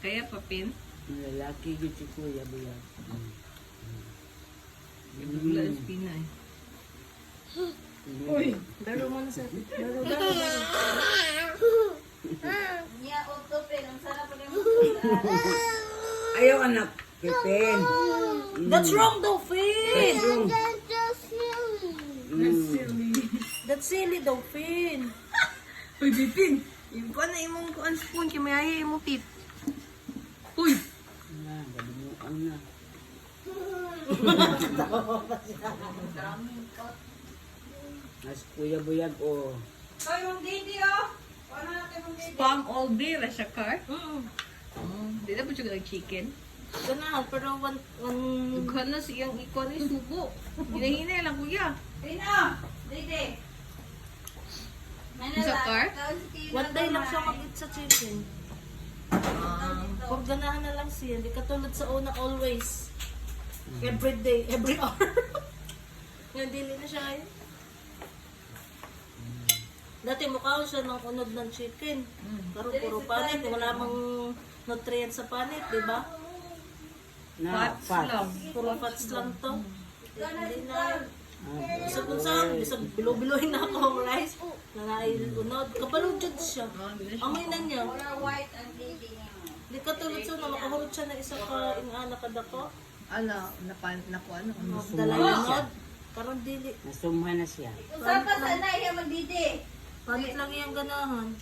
Kaya papin. Lalaki yun si Kuya Buyag. Ibigla ang spina eh. Uy, daro mo na sa... Daro. Niya, utopin. Ang sarap pa rin mo. Ayaw anak, Pipin. That's wrong though, Finn! That's silly though, Finn. Uy, Bipin! Yung ko na imong kuan spoon, kaya may ayaw imong tit. Uy! Galimuan na. Mas Kuya Buyag o. Ay, yung didi, oh. Ano natin yung didi? Spam all day, la siya car. Mm. Di na po siya chicken. Ganahan, pero one... Dughan na siyang ikaw ni subo. Hinahinay lang kuya. Pino! Didi! Sa car? One day lang siya mag-eat sa chicken. Pag ganahan na lang siya, hindi katulad sa una always. Every day, every hour. Ngayon, dili na siya ngayon. Dati mukha ko siya ng unod ng chicken. Pero puro panit, wala mang nutrients sa panit, di ba? Na, Fats lang. Puro fats lang to. Hindi na. Isa kung saan, bisag bilo-bilohin na ako ang rice. Nangail unod. Kapalog dyan siya. Amoy na niya. White and didi. Di katulad sa na makahulog siya na isa ka ingana kada ko. Ala, nakuha ano. Dalay unod. Parang dili. nasumha na siya. Usapan sa na iya magdidi. Panit lang iyang ganahan.